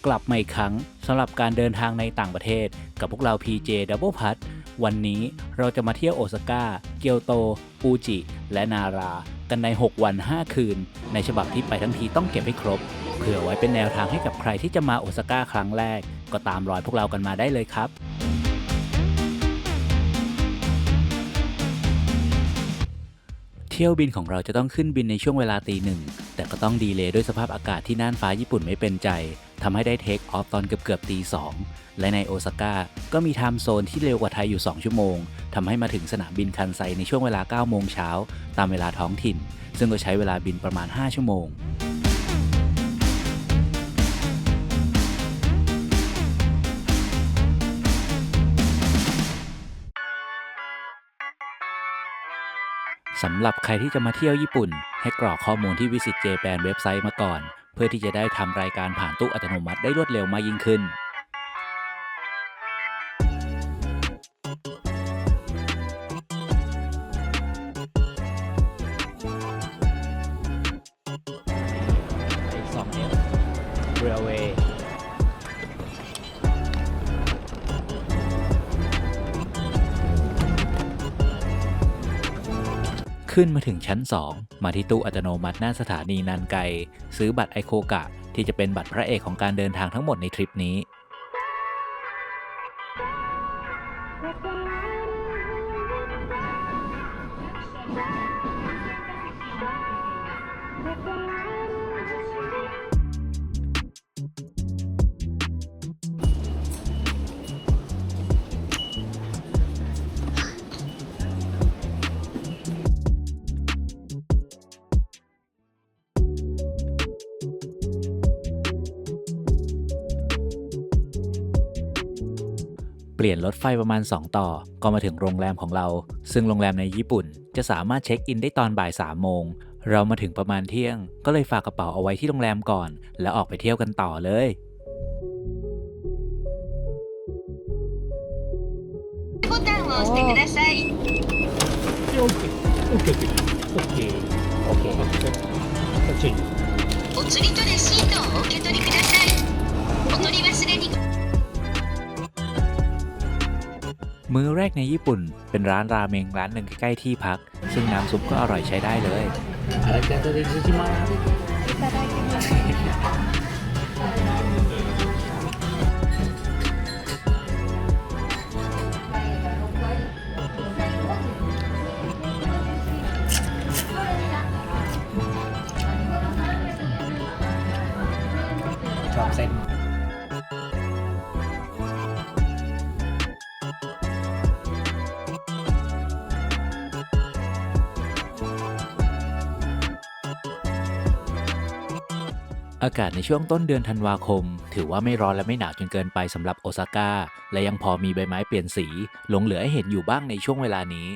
กลับมาอีกครั้งสำหรับการเดินทางในต่างประเทศกับพวกเรา PJ Double Putt วันนี้เราจะมาเที่ยวโอซาก้าเกียวโตฟูจิและนารากันใน6วัน5คืนในฉบับที่ไปทั้งทีต้องเก็บให้ครบเผื่อไว้เป็นแนวทางให้กับใครที่จะมาโอซาก้าครั้งแรกก็ตามรอยพวกเรากันมาได้เลยครับเที่ยวบินของเราจะต้องขึ้นบินในช่วงเวลาตี 1แต่ก็ต้องดีเลย์ด้วยสภาพอากาศที่น่านฟ้าญี่ปุ่นไม่เป็นใจทำให้ได้เทคออฟตอนเกือบตี 2และในโอซาก้าก็มีไทม์โซนที่เร็วกว่าไทยอยู่2ชั่วโมงทำให้มาถึงสนามบินคันไซในช่วงเวลา 9 โมงเช้าตามเวลาท้องถิ่นซึ่งก็ใช้เวลาบินประมาณ5ชั่วโมงสำหรับใครที่จะมาเที่ยวญี่ปุ่นให้กรอกข้อมูลที่ Visit Japan เว็บไซต์มาก่อนเพื่อที่จะได้ทำรายการผ่านตู้อัตโนมัติได้รวดเร็วมากยิ่งขึ้นRailway ขึ้นมาถึงชั้น 2มาที่ตู้อัตโนมัติหน้าสถานีนันไกซื้อบัตรไอโคกะที่จะเป็นบัตรพระเอกของการเดินทางทั้งหมดในทริปนี้เปลี่ยนรถไฟประมาณ2ต่อก็มาถึงโรงแรมของเราซึ่งโรงแรมในญี่ปุ่นจะสามารถเช็คอินได้ตอนบ่าย3โมงเรามาถึงประมาณเที่ยงก็เลยฝากกระเป๋าเอาไว้ที่โรงแรมก่อนแล้วออกไปเที่ยวกันต่อเลยボタンを押してください。お釣りとレシートをお受け取りください。お取り忘れに。มื้อแรกในญี่ปุ่นเป็นร้านราเมงร้านหนึ่งใกล้ๆที่พักซึ่งน้ำซุปก็อร่อยใช้ได้เลยชอบเส้นอากาศในช่วงต้นเดือนธันวาคมถือว่าไม่ร้อนและไม่หนาวจนเกินไปสำหรับโอซาก้าและยังพอมีใบไม้เปลี่ยนสีหลงเหลือให้เห็นอยู่บ้างในช่วงเวลานี้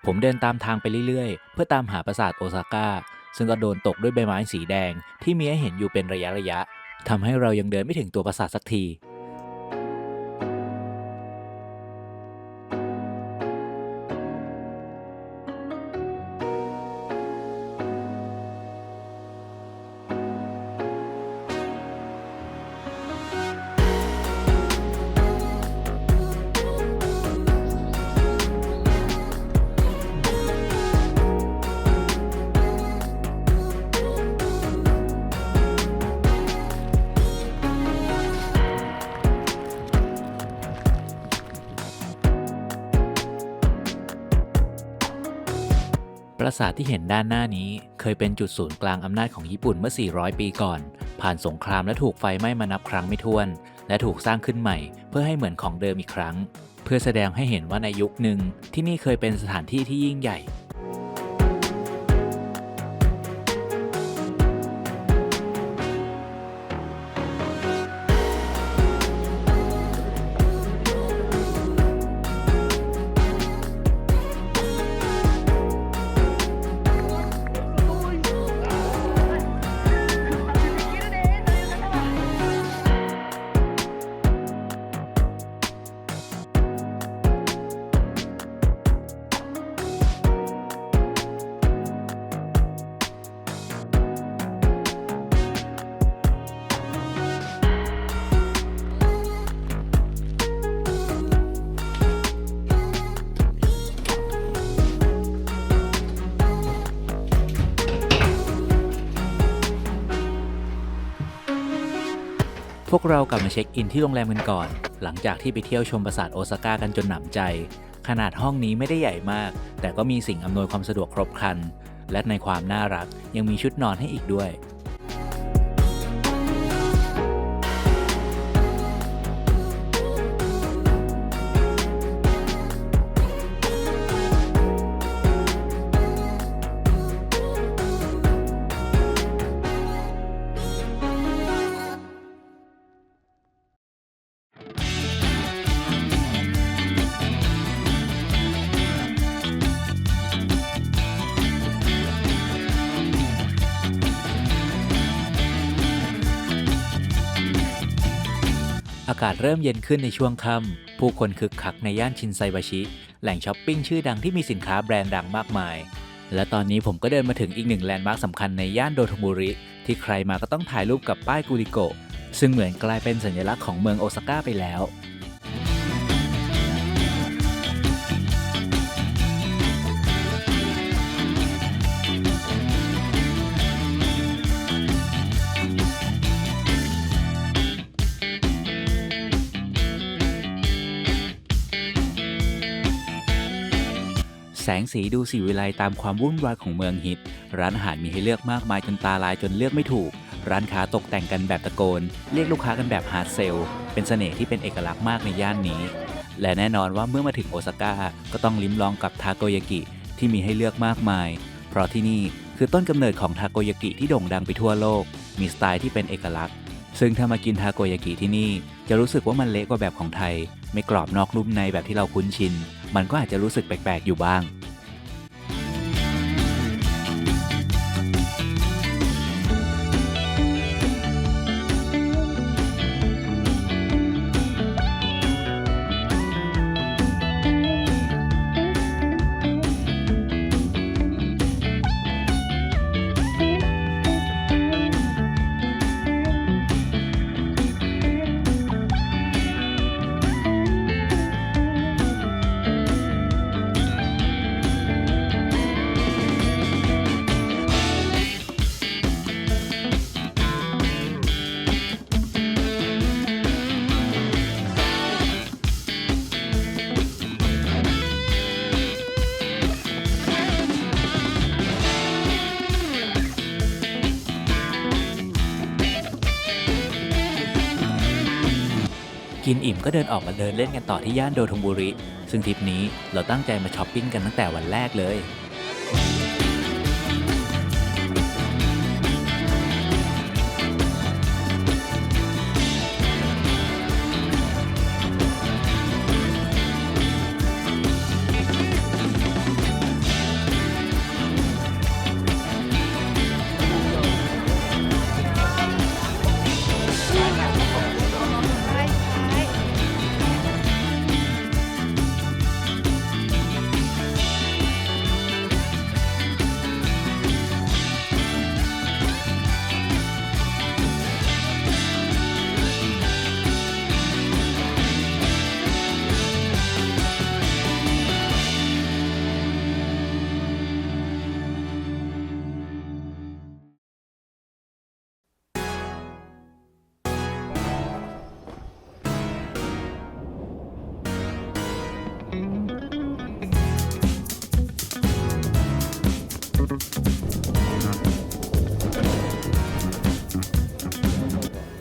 ผมเดินตามทางไปเรื่อยๆเพื่อตามหาปราสาทโอซาก้าซึ่งก็โดนตกด้วยใบไม้สีแดงที่มีให้เห็นอยู่เป็นระยะทำให้เรายังเดินไม่ถึงตัวปราสาทสักทีปราสาทที่เห็นด้านหน้านี้เคยเป็นจุดศูนย์กลางอำนาจของญี่ปุ่นเมื่อ400ปีก่อนผ่านสงครามและถูกไฟไหม้มานับครั้งไม่ถ้วนและถูกสร้างขึ้นใหม่เพื่อให้เหมือนของเดิมอีกครั้งเพื่อแสดงให้เห็นว่าในยุคหนึ่งที่นี่เคยเป็นสถานที่ที่ยิ่งใหญ่ ป วกเรากลับมาเช็คอินที่โรงแรมกันก่อน หลังจากที่ไปเที่ยวชมปราสาทโอซาก้ากันจนหนำใจขนาดห้องนี้ไม่ได้ใหญ่มากแต่ก็มีสิ่งอำนวยความสะดวกครบครันและในความน่ารักยังมีชุดนอนให้อีกด้วยอากาศเริ่มเย็นขึ้นในช่วงค่ำผู้คนคึกคักในย่านชินไซบาชิแหล่งช้อปปิ้งชื่อดังที่มีสินค้าแบรนด์ดังมากมายและตอนนี้ผมก็เดินมาถึงอีกหนึ่งแลนด์มาร์คสำคัญในย่านโดโทบุริที่ใครมาก็ต้องถ่ายรูปกับป้ายกูริโกะซึ่งเหมือนกลายเป็นสัญลักษณ์ของเมืองโอซาก้าไปแล้วแสงสีดูสีวิไลตามความวุ่นวายของเมืองฮิตร้านอาหารมีให้เลือกมากมายจนตาลายจนเลือกไม่ถูกร้านค้าตกแต่งกันแบบตะโกนเรียกลูกค้ากันแบบฮาร์ดเซลเป็นเสน่ห์ที่เป็นเอกลักษณ์มากในย่านนี้และแน่นอนว่าเมื่อมาถึงโอซาก้าก็ต้องลิ้มลองกับทาโกยากิที่มีให้เลือกมากมายเพราะที่นี่คือต้นกำเนิดของทาโกยากิที่โด่งดังไปทั่วโลกมีสไตล์ที่เป็นเอกลักษณ์ซึ่งถ้ามากินทาโกยากิที่นี่จะรู้สึกว่ามันเละกว่าแบบของไทยไม่กรอบนอกนุ่มในแบบที่เราคุ้นชินมันก็อาจจะรู้สึกแปลกๆอยู่บ้างกินอิ่มก็เดินออกมาเดินเล่นกันต่อที่ย่านโดโทบุริซึ่งทริปนี้เราตั้งใจมาช้อปปิ้งกันตั้งแต่วันแรกเลย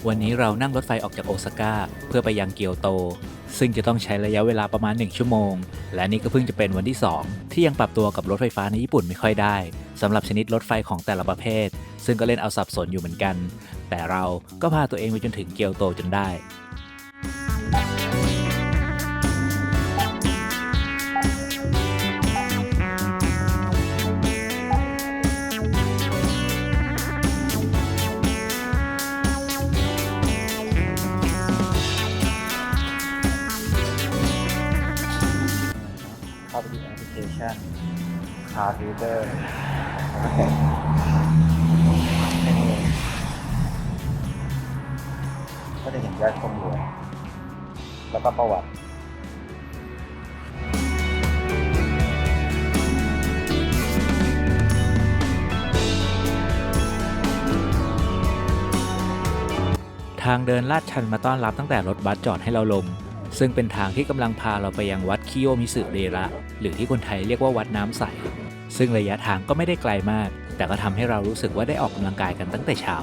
วันนี้เรานั่งรถไฟออกจากโอซาก้าเพื่อไปยังเกียวโตซึ่งจะต้องใช้ระยะเวลาประมาณ1 ชั่วโมงและนี่ก็เพิ่งจะเป็นวันที่2ที่ยังปรับตัวกับรถไฟฟ้าในญี่ปุ่นไม่ค่อยได้สำหรับชนิดรถไฟของแต่ละประเภทซึ่งก็เล่นเอาสับสนอยู่เหมือนกันแต่เราก็พาตัวเองไปจนถึงเกียวโตจนได้ เข้าไปที่แอปพลิเคชัน Car Reader ก็จะเห็นยอดข้อมูลแล้วก็ประวัติท ทางเดินลาดชันมาต้อนรับตั้งแต่รถบัสจอดให้เราลงซึ่งเป็นทางที่กำลังพาเราไปยังวัดคิโยมิสึเรระหรือที่คนไทยเรียกว่าวัดน้ำใสซึ่งระยะทางก็ไม่ได้ไกลมากแต่ก็ทำให้เรารู้สึกว่าได้ออกกำลังกายกันตั้งแต่เช้า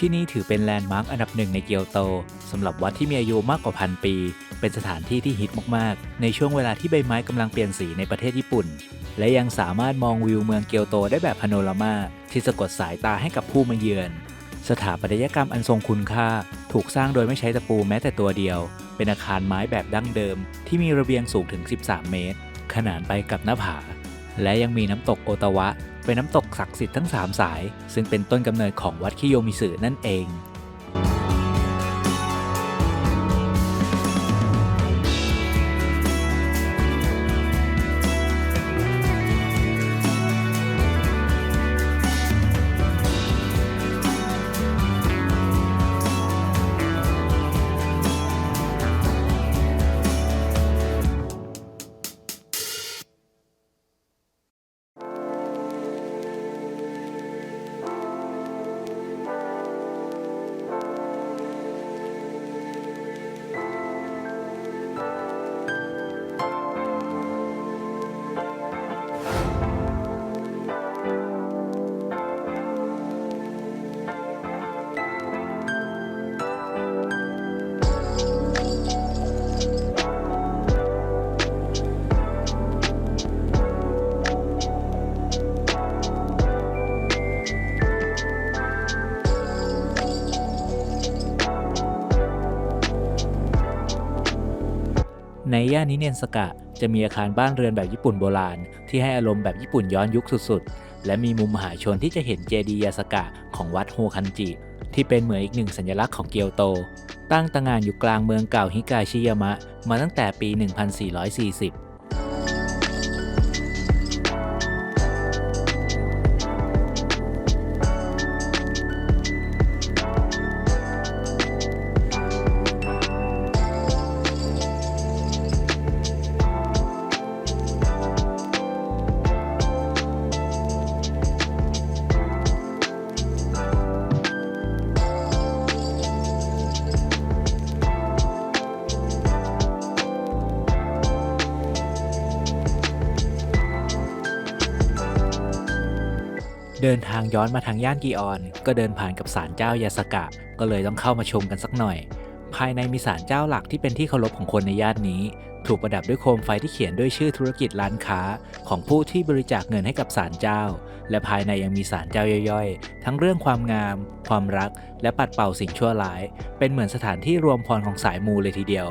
ที่นี่ถือเป็นแลนด์มาร์คอันดับหนึ่งในเกียวโตสำหรับวัดที่มีอายุมากกว่า1,000 ปีเป็นสถานที่ที่ฮิตมากๆในช่วงเวลาที่ใบไม้กำลังเปลี่ยนสีในประเทศญี่ปุ่นและยังสามารถมองวิวเมืองเกียวโตได้แบบพาโนรามาที่สะกดสายตาให้กับผู้มาเยือนสถาปัตยกรรมอันทรงคุณค่าถูกสร้างโดยไม่ใช้ตะปูแม้แต่ตัวเดียวเป็นอาคารไม้แบบดั้งเดิมที่มีระเบียงสูงถึง13 เมตรขนานไปกับหน้าผาและยังมีน้ำตกโอตาวะเป็นน้ำตกศักดิ์สิทธิ์ทั้ง3 สายซึ่งเป็นต้นกำเนิดของวัดคิโยมิสึนั่นเองในย่านนิเนียนสกะจะมีอาคารบ้านเรือนแบบญี่ปุ่นโบราณที่ให้อารมณ์แบบญี่ปุ่นย้อนยุคสุดๆและมีมุมมหาชนที่จะเห็นเจดีย์ยาสกะของวัดโฮคันจิที่เป็นเหมือนอีกหนึ่งสัญลักษณ์ของเกียวโตตั้งตระหง่านอยู่กลางเมืองเก่าฮิกาชิยามะมาตั้งแต่ปี 1440เดินทางย้อนมาทางย่านกิออนก็เดินผ่านกับศาลเจ้ายาสกะก็เลยต้องเข้ามาชมกันสักหน่อยภายในมีศาลเจ้าหลักที่เป็นที่เคารพของคนในย่านนี้ถูกประดับด้วยโคมไฟที่เขียนด้วยชื่อธุรกิจร้านค้าของผู้ที่บริจาคเงินให้กับศาลเจ้าและภายในยังมีศาลเจ้าย่อยๆทั้งเรื่องความงามความรักและปัดเป่าสิ่งชั่วร้ายเป็นเหมือนสถานที่รวมพรของสายมูเลยทีเดียว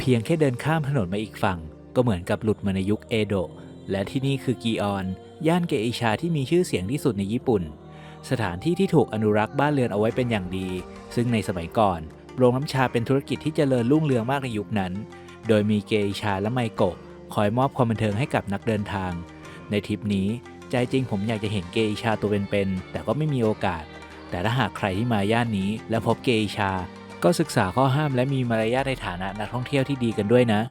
เพียงแค่เดินข้ามถนนมาอีกฝั่งก็เหมือนกับหลุดมาในยุคเอโดะและที่นี่คือกีออนย่านเกอิชาที่มีชื่อเสียงที่สุดในญี่ปุ่น สถานที่ที่ถูกอนุรักษ์บ้านเรือนเอาไว้เป็นอย่างดีซึ่งในสมัยก่อนโรงน้ำชาเป็นธุรกิจที่เจริญรุ่งเรืองมากในยุคนั้นโดยมีเกอิชาและไมโกะคอยมอบความบันเทิงให้กับนักเดินทางในทริปนี้ใจจริงผมอยากจะเห็นเกอิชาตัวเป็นๆแต่ก็ไม่มีโอกาสแต่ถ้าหากใครที่มาย่านนี้และพบเกอิชาก็ศึกษาข้อห้ามและมีมารยาทในฐานะนักท่องเที่ยวที่ดีกันด้วยนะ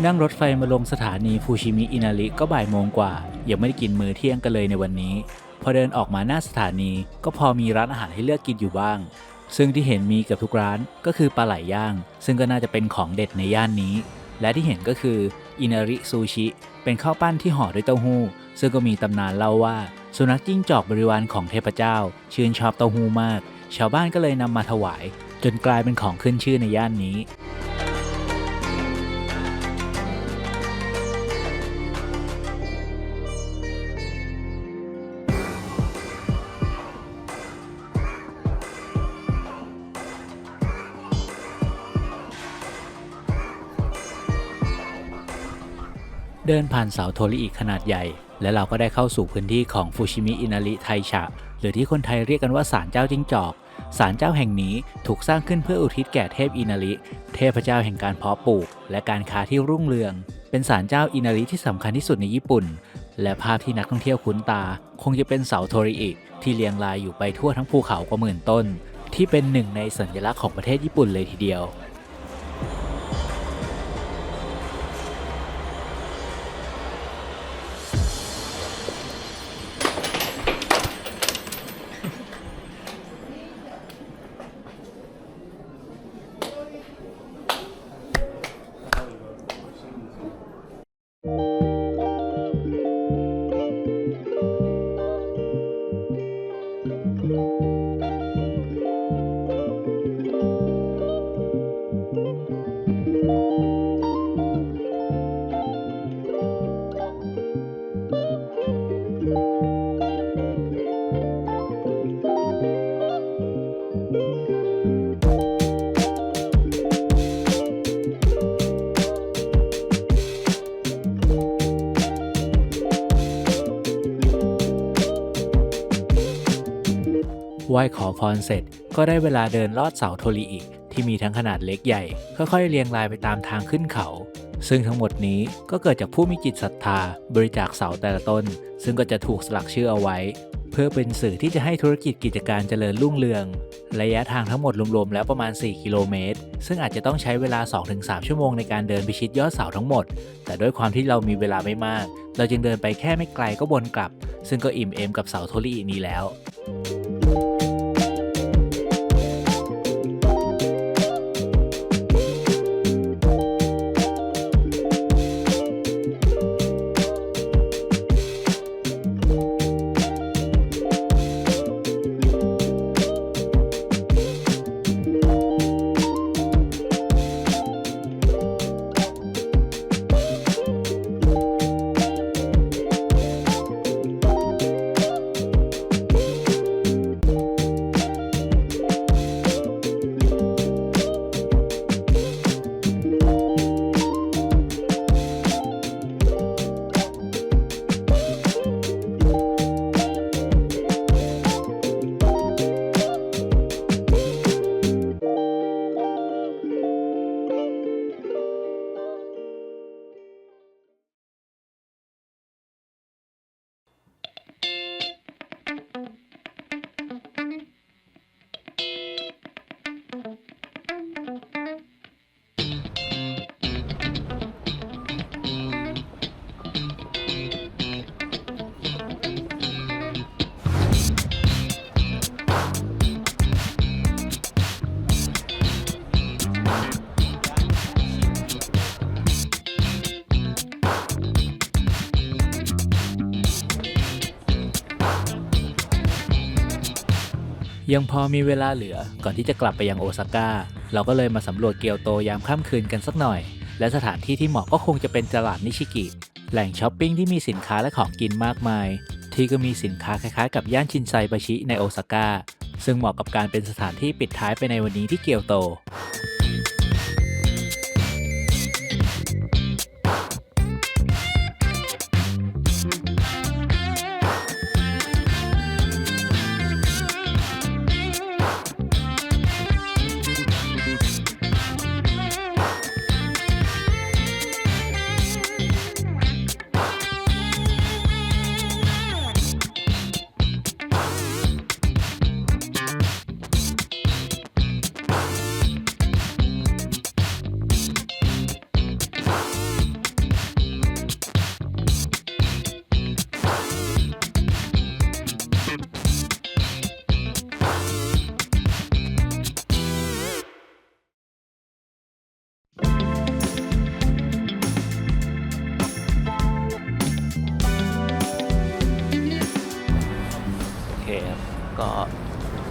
นั่งรถไฟมาลงสถานีฟูชิมิอินาริก็บ่ายโมงกว่ายังไม่ได้กินมื้อเที่ยงกันเลยในวันนี้พอเดินออกมาหน้าสถานีก็พอมีร้านอาหารให้เลือกกินอยู่บ้างซึ่งที่เห็นมีเกือบทุกร้านก็คือปลาไหลย่างซึ่งก็น่าจะเป็นของเด็ดในย่านนี้และที่เห็นก็คืออินาริซูชิเป็นข้าวปั้นที่ห่อด้วยเต้าหู้ซึ่งก็มีตำนานเล่าว่าสุนัขจิ้งจอกบริวารของเทพเจ้าชื่นชอบเต้าหู้มากชาวบ้านก็เลยนำมาถวายจนกลายเป็นของขึ้นชื่อในย่านนี้เดินผ่านเสาโทริอิขนาดใหญ่และเราก็ได้เข้าสู่พื้นที่ของฟูชิมิอินาริไทชะหรือที่คนไทยเรียกกันว่าศาลเจ้าจิ้งจอกศาลเจ้าแห่งนี้ถูกสร้างขึ้นเพื่ออุทิศแก่เทพอินาริเทพเจ้าแห่งการเพาะปลูกและการค้าที่รุ่งเรืองเป็นศาลเจ้าอินาริที่สำคัญที่สุดในญี่ปุ่นและภาพที่นักท่องเที่ยวคุ้นตาคงจะเป็นเสาโทริอิที่เรียงรายอยู่ไปทั่วทั้งภูเขากว่าหมื่นต้นที่เป็นหนึ่งในสัญลักษณ์ของประเทศญี่ปุ่นเลยทีเดียวไหว้ขอพรเสร็จก็ได้เวลาเดินลอดเสาโทริอิที่มีทั้งขนาดเล็กใหญ่ค่อยๆเรียงรายไปตามทางขึ้นเขาซึ่งทั้งหมดนี้ก็เกิดจากผู้มีจิตศรัทธาบริจาคเสาแต่ละต้นซึ่งก็จะถูกสลักชื่อเอาไว้เพื่อเป็นสื่อที่จะให้ธุรกิจกิจการเจริญรุ่งเรืองระยะทางทั้งหมดรวมๆแล้วประมาณ4กิโลเมตรซึ่งอาจจะต้องใช้เวลา 2-3 ชั่วโมงในการเดินพิชิตยอดเสาทั้งหมดแต่ด้วยความที่เรามีเวลาไม่มากเราจึงเดินไปแค่ไม่ไกลก็วนกลับซึ่งก็อิ่มเอมกับเสาโทริอินี้แล้ว ยังพอมีเวลาเหลือก่อนที่จะกลับไปยังโอซาก้าเราก็เลยมาสำรวจเกียวโตยามค่ำคืนกันสักหน่อยและสถานที่ที่เหมาะก็คงจะเป็นตลาดนิชิกิแหล่งช้อปปิ้งที่มีสินค้าและของกินมากมายที่ก็มีสินค้าคล้ายๆกับย่านชินไซบาชิในโอซาก้าซึ่งเหมาะกับการเป็นสถานที่ปิดท้ายไปในวันนี้ที่เกียวโตก็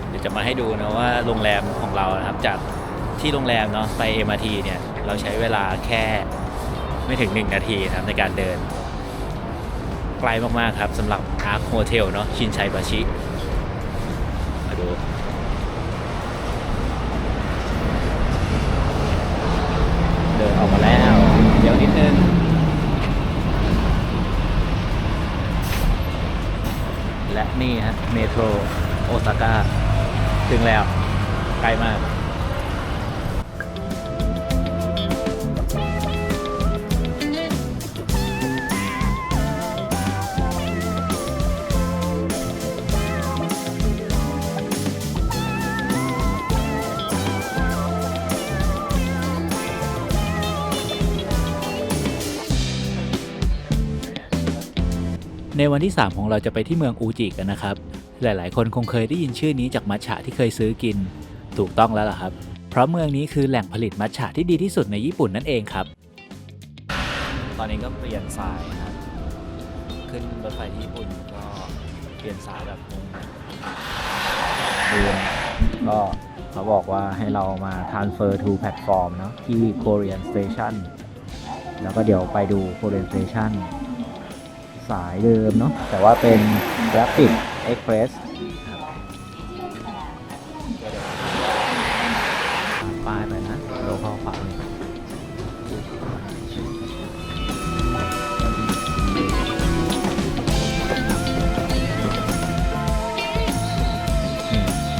เดี๋ยวจะมาให้ดูนะว่าโรงแรมของเรานะครับจากที่โรงแรมเนาะไป MRT เนี่ยเราใช้เวลาแค่ไม่ถึง1 นาทีนะครับในการเดินไกลมากๆครับสำหรับอาร์คโฮเทลเนาะชินไซบาชิมาดูเดินออกมาแล้วเดี๋ยวนิดนึงและนี่ฮะเมโทรโอซาก้าถึงแล้วใกล้มากในวันที่ 3 ของเราจะไปที่เมืองอูจิกันนะครับหลายๆคนคงเคยได้ยินชื่อนี้จากมัทฉะที่เคยซื้อกินถูกต้องแล้วล่ะครับเพราะเมืองนี้คือแหล่งผลิตมัทฉะที่ดีที่สุดในญี่ปุ่นนั่นเองครับตอนนี้ก็เปลี่ยนสายนะครับขึ้นรถไฟที่ญี่ปุ่นก็เปลี่ยนสายแบบงงก็เขาบอกว่าให้เรามา transfer to platform เนาะที่ Korean Station แล้วก็เดี๋ยวไปดู Korean Stationสายเดิมเนาะแต่ว่าเป็น Rapid Express ป้ายไปนะโลเข้าฝั่ง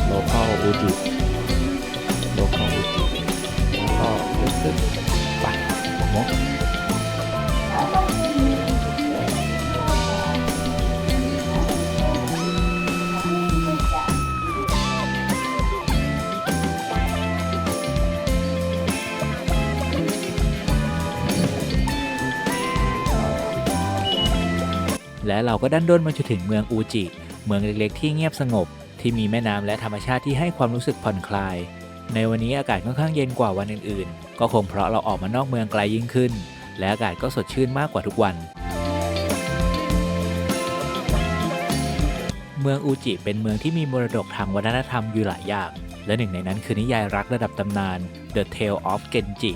โลเข้าอูจิโลเข้าอูจิแล้วก็ลึกๆไปมกและเราก็ดันด้นมาจนถึงเมืองอูจิเมืองเล็กๆที่เงียบสงบที่มีแม่น้ำและธรรมชาติที่ให้ความรู้สึกผ่อนคลายในวันนี้อากาศค่อนข้างเย็นกว่าวันอื่นๆก็คงเพราะเราออกมานอกเมืองไกลยิ่งขึ้นและอากาศก็สดชื่นมากกว่าทุกวันเมืองอูจิเป็นเมืองที่มีมรดกทางวัฒนธรรมอยู่หลายอย่างและหนึ่งในนั้นคือนิยายรักระดับตำนาน The Tale of Genji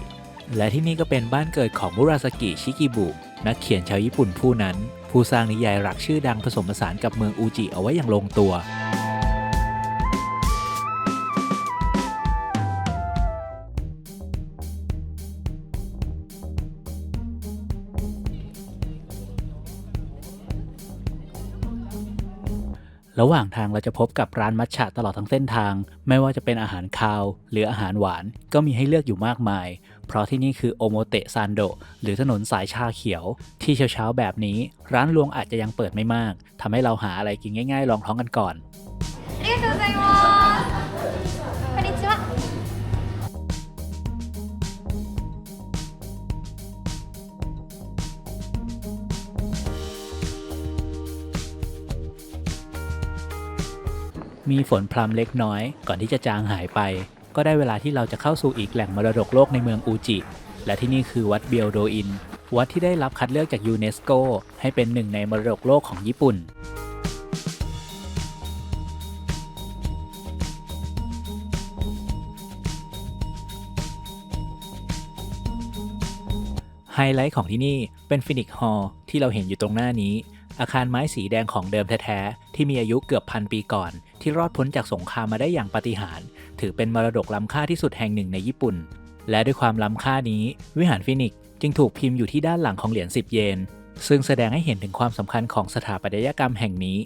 และที่นี่ก็เป็นบ้านเกิดของมุราซากิชิกิบุนักเขียนชาวญี่ปุ่นผู้นั้นผู้สร้างนิยายรักชื่อดังผสมผสานกับเมืองอูจิเอาไว้อย่างลงตัวระหว่างทางเราจะพบกับร้านมัทฉะตลอดทั้งเส้นทางไม่ว่าจะเป็นอาหารคาวหรืออาหารหวานก็มีให้เลือกอยู่มากมายเพราะที่นี่คือโอโมเตะซันโดหรือถนนสายชาเขียวที่เช้าๆแบบนี้ร้านรวงอาจจะยังเปิดไม่มากทำให้เราหาอะไรกินง่ายๆรองท้องกันก่อนありがとうございますこんにちはมีฝนพรำเล็กน้อยก่อนที่จะจางหายไปก็ได้เวลาที่เราจะเข้าสู่อีกแหล่งมรดกโลกในเมืองอูจิและที่นี่คือวัดเบียวโดอินวัดที่ได้รับคัดเลือกจากยูเนสโกให้เป็นหนึ่งในมรดกโลกของญี่ปุ่น ไฮไลท์ของที่นี่เป็นฟินิกซ์ฮอลล์ที่เราเห็นอยู่ตรงหน้านี้อาคารไม้สีแดงของเดิมแท้ๆที่มีอายุเกือบ1,000 ปีก่อนที่รอดพ้นจากสงครามมาได้อย่างปาฏิหาริย์ถือเป็นมรดกล้ำค่าที่สุดแห่งหนึ่งในญี่ปุ่นและด้วยความล้ำค่านี้วิหารฟินิกซ์จึงถูกพิมพ์อยู่ที่ด้านหลังของเหรียญ10 เยนซึ่งแสดงให้เห็นถึงความสำคัญของสถาปัตยกรรมแห่งนี้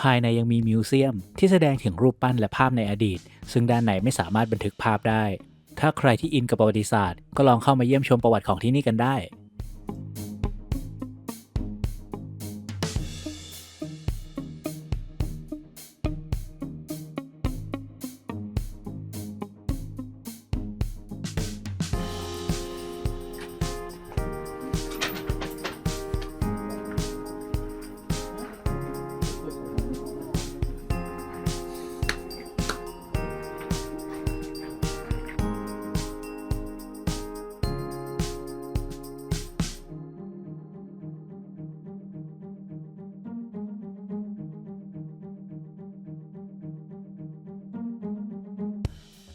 ภายในยังมีมิวเซียมที่แสดงถึงรูปปั้นและภาพในอดีตซึ่งด้านในไม่สามารถบันทึกภาพได้ถ้าใครที่อินกับประวัติศาสตร์ก็ลองเข้ามาเยี่ยมชมประวัติของที่นี่กันได้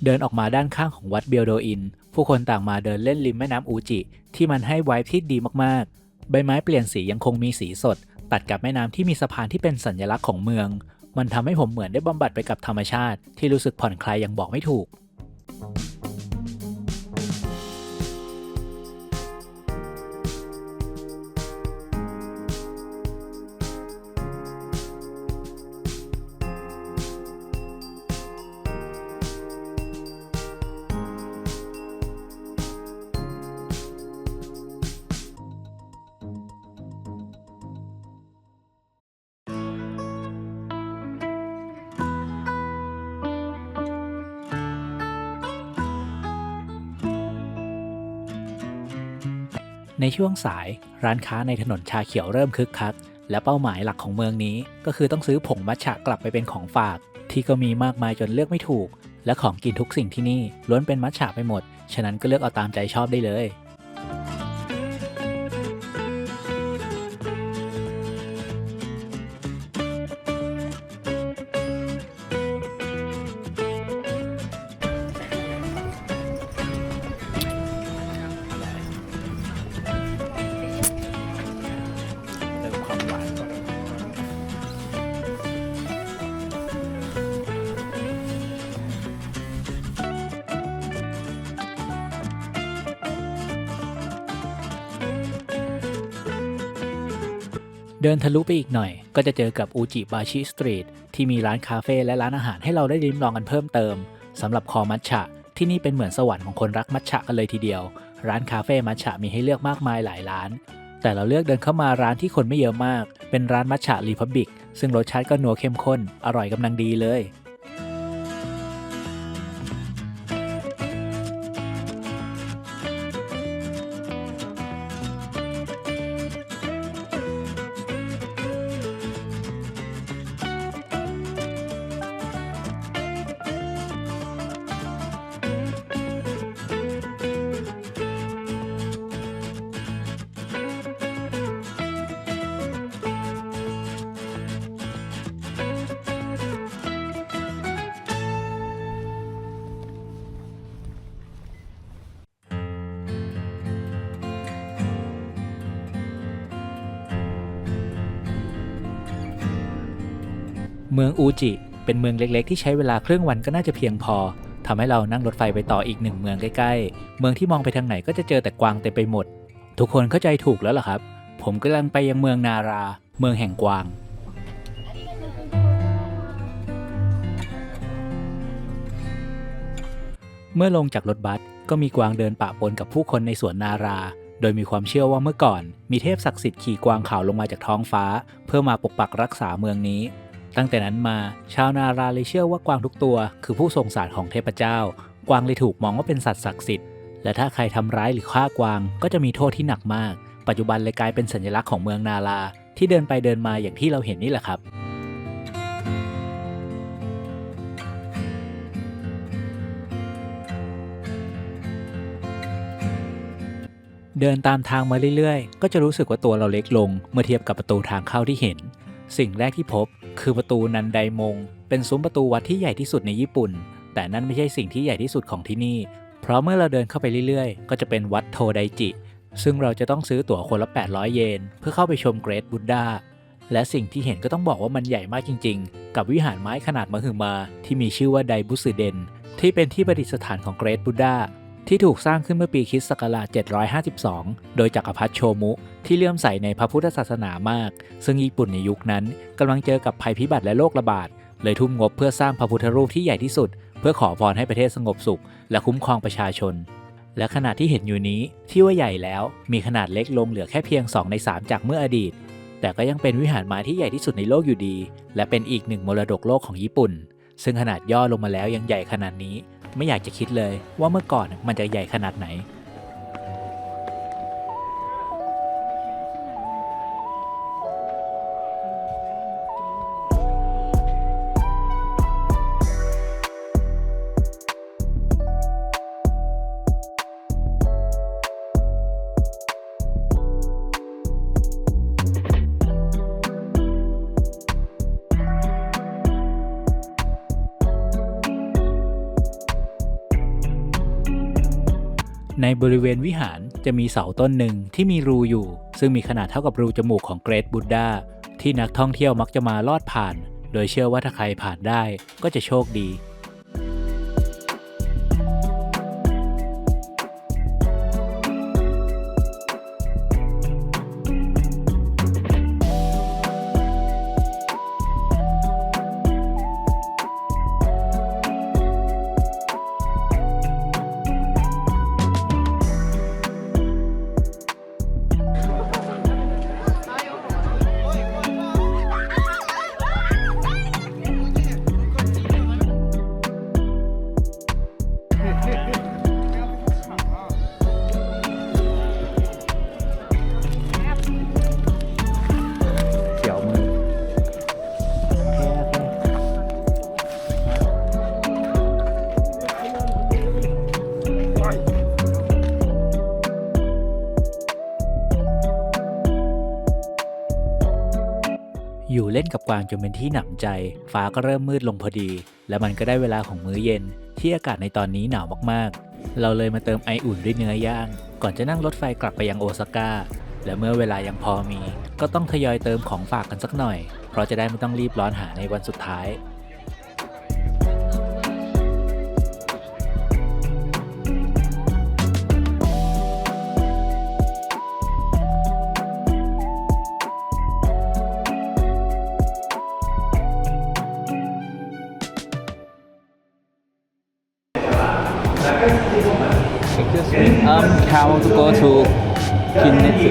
เดินออกมาด้านข้างของวัดเบียวโดอินผู้คนต่างมาเดินเล่นริมแม่น้ำอูจิที่มันให้ไวบ์ที่ดีมากๆใบไม้เปลี่ยนสียังคงมีสีสดตัดกับแม่น้ำที่มีสะพานที่เป็นสัญลักษณ์ของเมืองมันทำให้ผมเหมือนได้บำบัดไปกับธรรมชาติที่รู้สึกผ่อนคลายอย่างบอกไม่ถูกในช่วงสายร้านค้าในถนนชาเขียวเริ่มคึกคักและเป้าหมายหลักของเมืองนี้ก็คือต้องซื้อผงมัทฉะกลับไปเป็นของฝากที่ก็มีมากมายจนเลือกไม่ถูกและของกินทุกสิ่งที่นี่ล้วนเป็นมัทฉะไปหมดฉะนั้นก็เลือกเอาตามใจชอบได้เลยเดินทะลุไปอีกหน่อยก็จะเจอกับอูจิบาชิสตรีทที่มีร้านคาเฟ่และร้านอาหารให้เราได้ลิ้มลองกันเพิ่มเติมสำหรับคอมัทฉะที่นี่เป็นเหมือนสวรรค์ของคนรักมัทฉะกันเลยทีเดียวร้านคาเฟ่มัทฉะมีให้เลือกมากมายหลายร้านแต่เราเลือกเดินเข้ามาร้านที่คนไม่เยอะมากเป็นร้านมัทฉะรีพับบิกซึ่งรสชาติก็นัวเข้มข้นอร่อยกำลังดีเลยเมืองอูจิเป็นเมืองเล็กๆที่ใช้เวลาครึ่งวันก็น่าจะเพียงพอทำให้เรานั่งรถไฟไปต่ออีก1 เมืองใกล้ๆเมืองที่มองไปทางไหนก็จะเจอแต่กวางเต็มไปหมดทุกคนเข้าใจถูกแล้วเหรอครับผมกำลังไปยังเมืองนาราเมืองแห่งกวางเมื่อลงจากรถบัสก็มีกวางเดินปะปนกับผู้คนในสวนนาราโดยมีความเชื่อว่าเมื่อก่อนมีเทพศักดิ์สิทธิ์ขี่กวางขาวลงมาจากท้องฟ้าเพื่อมาปกปักรักษาเมืองนี้ตั้งแต่นั้นมาชาวนาราเลยเชื่อว่ากวางทุกตัวคือผู้ทรงศาสตร์ของเทพเจ้ากวางเลยถูกมองว่าเป็นสัตว์ศักดิ์สิทธิ์และถ้าใครทำร้ายหรือฆ่ากวางก็จะมีโทษที่หนักมากปัจจุบันเลยกลายเป็นสัญลักษณ์ของเมืองนาราที่เดินไปเดินมาอย่างที่เราเห็นนี่แหละครับ เดินตามทางมาเรื่อยๆก็จะรู้สึกว่าตัวเราเล็กลงเมื่อเทียบกับประตูทางเข้าที่เห็น สิ่งแรกที่พบคือประตูนันไดมงเป็นซุ้มประตูวัดที่ใหญ่ที่สุดในญี่ปุ่นแต่นั่นไม่ใช่สิ่งที่ใหญ่ที่สุดของที่นี่เพราะเมื่อเราเดินเข้าไปเรื่อยๆก็จะเป็นวัดโทไดจิซึ่งเราจะต้องซื้อตั๋วคนละ800 เยนเพื่อเข้าไปชมเกรทบุดดาและสิ่งที่เห็นก็ต้องบอกว่ามันใหญ่มากจริงๆกับวิหารไม้ขนาดมหึมาที่มีชื่อว่าไดบุสึเดนที่เป็นที่ประดิษฐานของเกรทบุดดาที่ถูกสร้างขึ้นเมื่อปีค.ศ. 752 โดยจักรพรรดิโชมุที่เลื่อมใสในพระพุทธศาสนามากซึ่งญี่ปุ่นในยุคนั้นกำลังเจอกับภัยพิบัติและโรคระบาดเลยทุ่มงบเพื่อสร้างพระพุทธรูปที่ใหญ่ที่สุดเพื่อขอพรให้ประเทศสงบสุขและคุ้มครองประชาชนและขนาดที่เห็นอยู่นี้ที่ว่าใหญ่แล้วมีขนาดเล็กลงเหลือแค่เพียง 2 ใน 3 จากเมื่ออดีตแต่ก็ยังเป็นวิหารไม้ที่ใหญ่ที่สุดในโลกอยู่ดีและเป็นอีกหนึ่งมรดกโลกของญี่ปุ่นซึ่งขนาดย่อลงมาแล้วยังใหญ่ขนาดนี้ไม่อยากจะคิดเลยว่าเมื่อก่อนมันจะใหญ่ขนาดไหนในบริเวณวิหารจะมีเสาต้นหนึ่งที่มีรูอยู่ซึ่งมีขนาดเท่ากับรูจมูกของเกรทบุดดาที่นักท่องเที่ยวมักจะมาลอดผ่านโดยเชื่อว่าถ้าใครผ่านได้ก็จะโชคดีอยู่เล่นกับกวางจนเป็นที่หนำใจฟ้าก็เริ่มมืดลงพอดีและมันก็ได้เวลาของมื้อเย็นที่อากาศในตอนนี้หนาวมากๆเราเลยมาเติมไออุ่นด้วยเนื้อย่างก่อนจะนั่งรถไฟกลับไปยังโอซาก้าและเมื่อเวลายังพอมีก็ต้องทยอยเติมของฝากกันสักหน่อยเพราะจะได้ไม่ต้องรีบร้อนหาในวันสุดท้าย Excuse me, how to go to Kinetsu?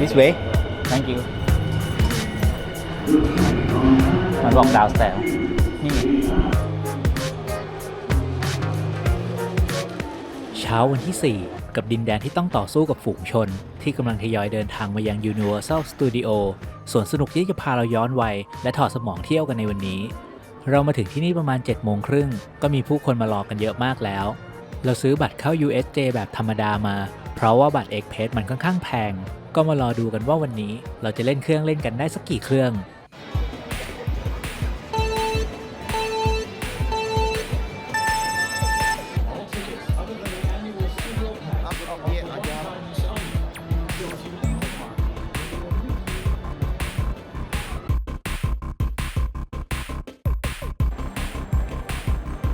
This way. Thank you. มันบอก downstairs นี่เช้าวันที่ 4 กับดินแดนที่ต้องต่อสู้กับฝูงชนที่กำลังทยอยเดินทางมายัง Universal Studio สวนสนุกที่จะพาเราย้อนวัยและถอดสมองเที่ยวกันในวันนี้ เรามาถึงที่นี่ประมาณ 7:30 น.ก็มีผู้คนมารอกันเยอะมากแล้วเราซื้อบัตรเข้า USJ แบบธรรมดามาเพราะว่าบัตร Express มันค่อนข้างแพงก็มารอดูกันว่าวันนี้เราจะเล่นเครื่องเล่นกันได้สักกี่เครื่อง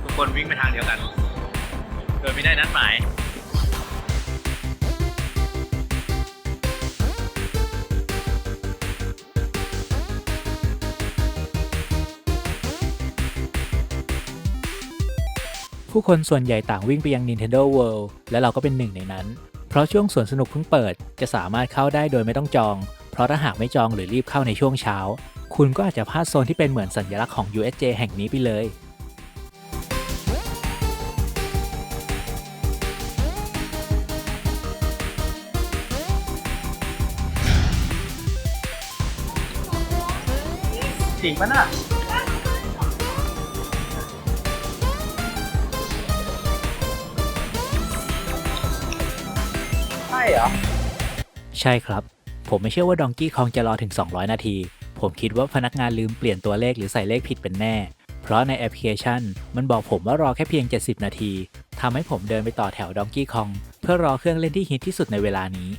ทุกคนวิ่งไปทางเดียวกันโดยไม่ได้นัดหมายผู้คนส่วนใหญ่ต่างวิ่งไปยัง Nintendo World และเราก็เป็นหนึ่งในนั้นเพราะช่วงสวนสนุกเพิ่งเปิดจะสามารถเข้าได้โดยไม่ต้องจองเพราะถ้าหากไม่จองหรือรีบเข้าในช่วงเช้าคุณก็อาจจะพลาดโซนที่เป็นเหมือนสัญลักษณ์ของ USJ แห่งนี้ไปเลยจริงปะน่ะใช่เหรอใช่ครับผมไม่เชื่อว่าดองกี้คองจะรอถึง200 นาที ผมคิดว่าพนักงานลืมเปลี่ยนตัวเลขหรือใส่เลขผิดเป็นแน่เพราะในแอปพลิเคชันมันบอกผมว่ารอแค่เพียง70นาทีทำให้ผมเดินไปต่อแถว Donkey Kong เพื่อรอเครื่องเล่นที่ฮิตที่สุดในเวลานี้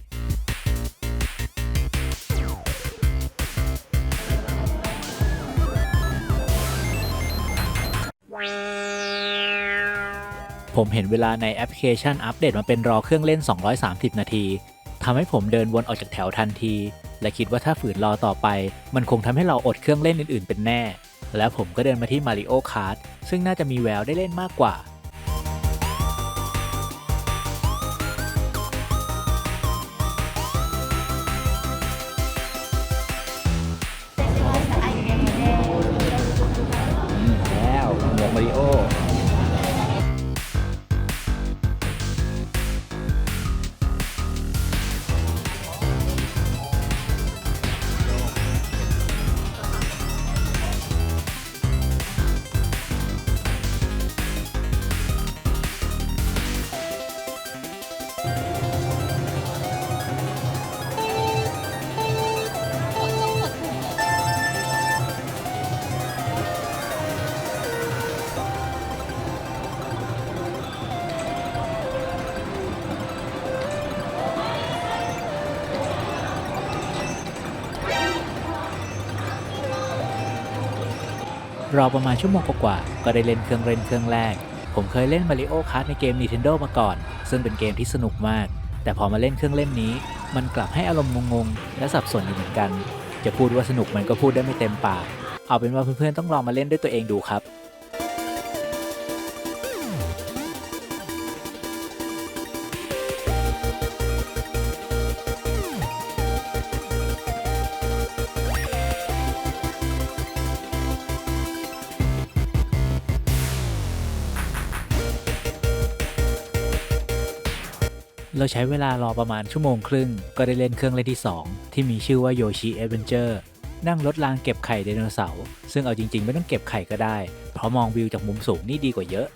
ผมเห็นเวลาในแอปพลิเคชันอัปเดตมาเป็นรอเครื่องเล่น230นาทีทำให้ผมเดินวนออกจากแถวทันทีและคิดว่าถ้าฝืนรอต่อไปมันคงทำให้เราอดเครื่องเล่นอื่นๆเป็นแน่แล้วผมก็เดินมาที่ Mario Kart ซึ่งน่าจะมีแววได้เล่นมากกว่ามแล้วหมวกมาริโอรอประมาณชั่วโมงกว่าๆก็ได้เล่นเครื่องแรกผมเคยเล่น Mario Kart ในเกม Nintendo มาก่อนซึ่งเป็นเกมที่สนุกมากแต่พอมาเล่นเครื่องเล่นนี้มันกลับให้อารมณ์งงๆและสับสนอยู่เหมือนกันจะพูดว่าสนุกมันก็พูดได้ไม่เต็มปากเอาเป็นว่าเพื่อนๆต้องลองมาเล่นด้วยตัวเองดูครับเราใช้เวลารอประมาณ1 ชั่วโมงก็ได้เล่นเครื่องเล่นที่2ที่มีชื่อว่า Yoshi Adventure นั่งรถรางเก็บไข่ไดโนเสาร์ซึ่งเอาจริงๆไม่ต้องเก็บไข่ก็ได้เพราะมองวิวจากมุมสูงนี่ดีกว่าเยอะ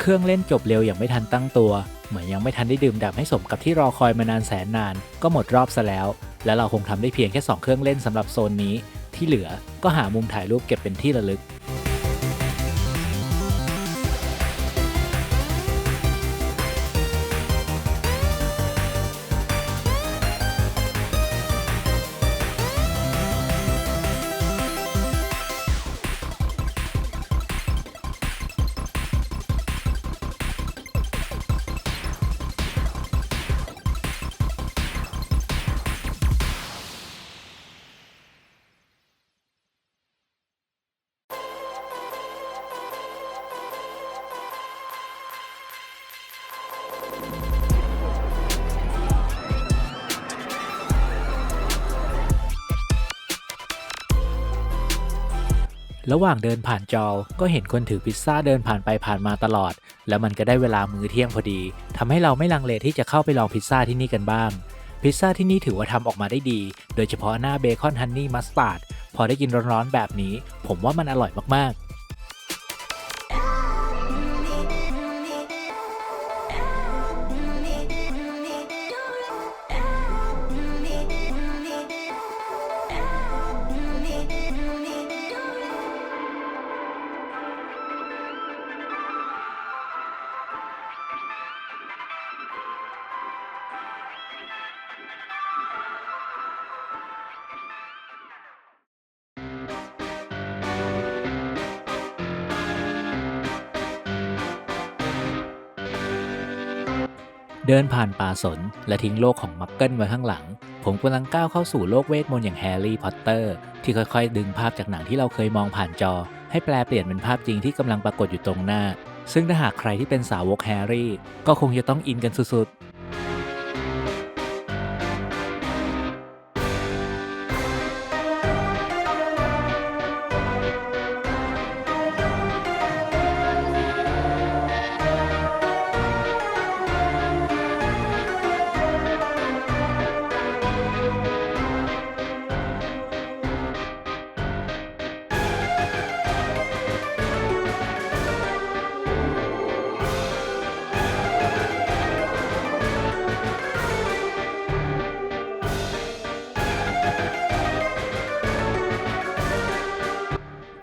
เครื่องเล่นจบเร็วอย่างไม่ทันตั้งตัวเหมือนยังไม่ทันได้ดื่มด่ำให้สมกับที่รอคอยมานานแสนนานก็หมดรอบซะแล้วและเราคงทำได้เพียงแค่2เครื่องเล่นสำหรับโซนนี้ที่เหลือก็หามุมถ่ายรูปเก็บเป็นที่ระลึกระหว่างเดินผ่านจอก็เห็นคนถือพิซซ่าเดินผ่านไปผ่านมาตลอดแล้วมันก็ได้เวลามื้อเที่ยงพอดีทำให้เราไม่ลังเลที่จะเข้าไปลองพิซซ่าที่นี่กันบ้างพิซซ่าที่นี่ถือว่าทำออกมาได้ดีโดยเฉพาะหน้าเบคอนฮันนี่มัสตาร์ดพอได้กินร้อนๆแบบนี้ผมว่ามันอร่อยมากๆเดินผ่านป่าสนและทิ้งโลกของมักเกิลไว้ข้างหลังผมกำลังก้าวเข้าสู่โลกเวทมนต์อย่างแฮร์รี่พอตเตอร์ที่ค่อยๆดึงภาพจากหนังที่เราเคยมองผ่านจอให้แปลเปลี่ยนเป็นภาพจริงที่กำลังปรากฏอยู่ตรงหน้าซึ่งถ้าหากใครที่เป็นสาวกแฮร์รี่ก็คงจะต้องอินกันสุดๆ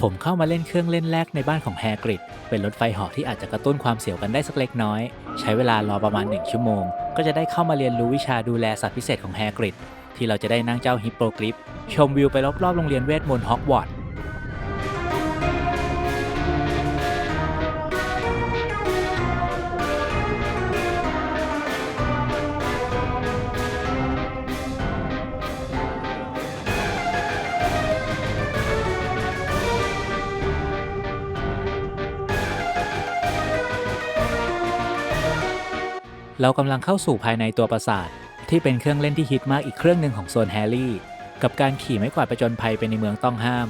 ผมเข้ามาเล่นเครื่องเล่นแรกในบ้านของแฮกริดเป็นรถไฟเหาะที่อาจจะกระตุ้นความเสียวกันได้สักเล็กน้อยใช้เวลารอประมาณ1 ชั่วโมงก็จะได้เข้ามาเรียนรู้วิชาดูแลสัตว์พิเศษของแฮกริดที่เราจะได้นั่งเจ้าฮิปโปกริฟชมวิวไปรอบๆโรงเรียนเวทมนต์ฮอกวอตส์เรากำลังเข้าสู่ภายในตัวปราสาทที่เป็นเครื่องเล่นที่ฮิตมากอีกเครื่องหนึ่งของโซนแฮร์รี่กับการขี่ไม้กวาดผจญภัยไปในเมืองต้องห้าม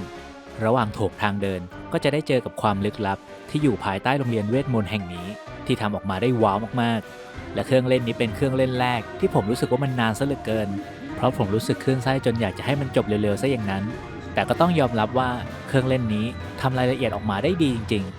ระหว่างโถกทางเดินก็จะได้เจอกับความลึกลับที่อยู่ภายใต้โรงเรียนเวทมนต์แห่งนี้ที่ทำออกมาได้ว้าวมากๆและเครื่องเล่นนี้เป็นเครื่องเล่นแรกที่ผมรู้สึกว่ามันนานซะเหลือเกินเพราะผมรู้สึกคลื่นไส้จนอยากจะให้มันจบเร็วๆซะอย่างนั้นแต่ก็ต้องยอมรับว่าเครื่องเล่นนี้ทำรายละเอียดออกมาได้ดีจริงๆ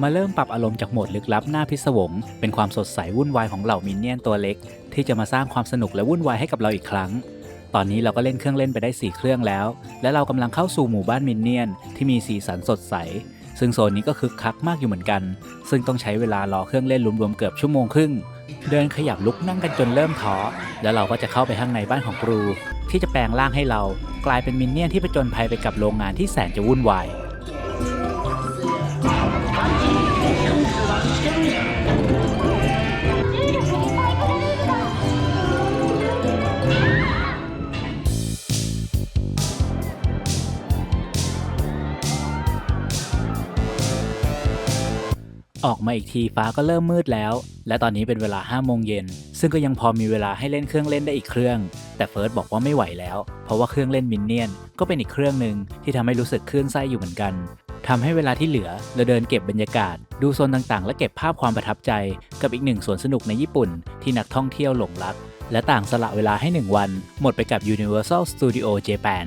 มาเริ่มปรับอารมณ์จากโหมดลึกลับหน้าพิศวงเป็นความสดใสวุ่นวายของเหล่ามินเนี่ยนตัวเล็กที่จะมาสร้างความสนุกและวุ่นวายให้กับเราอีกครั้งตอนนี้เราก็เล่นเครื่องเล่นไปได้4เครื่องแล้วและเรากำลังเข้าสู่หมู่บ้านมินเนี่ยนที่มีสีสันสดใสซึ่งโซนนี้ก็คึกคักมากอยู่เหมือนกันซึ่งต้องใช้เวลารอเครื่องเล่นรวมๆเกือบชั่วโมงครึ่งเดินขยับลุกนั่งกันจนเริ่มท้อแล้วเราก็จะเข้าไปข้างในบ้านของครูที่จะแปลงร่างให้เรากลายเป็นมินเนี่ยนที่ผจญภัยไปกับโรงงานที่แสนจะวุ่นวายออกมาอีกทีฟ้าก็เริ่มมืดแล้วและตอนนี้เป็นเวลา5 โมงเย็นซึ่งก็ยังพอมีเวลาให้เล่นเครื่องเล่นได้อีกเครื่องแต่เฟิร์สบอกว่าไม่ไหวแล้วเพราะว่าเครื่องเล่นมินเนี่ยนก็เป็นอีกเครื่องหนึ่งที่ทำให้รู้สึกคลื่นไส้อยู่เหมือนกันทำให้เวลาที่เหลือเราเดินเก็บบรรยากาศดูโซนต่างๆและเก็บภาพความประทับใจกับอีกหนึ่งสวนสนุกในญี่ปุ่นที่นักท่องเที่ยวหลงรักและต่างสละเวลาให้1 วันหมดไปกับ Universal Studio Japan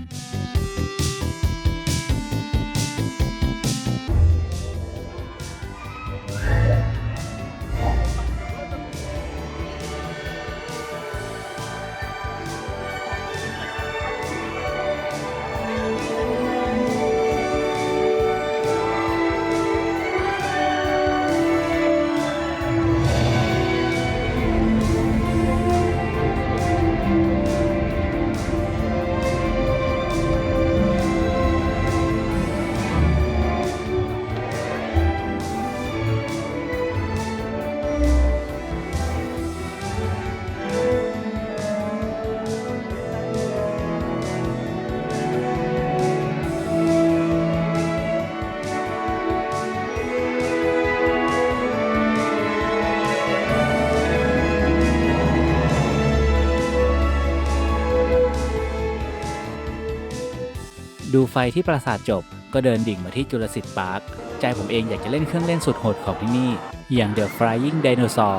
ดูไฟที่ปราสาทจบก็เดินดิ่งมาที่จุลศิษย์พาร์คใจผมเองอยากจะเล่นเครื่องเล่นสุดโหดของที่นี่อย่าง The Flying Dinosaur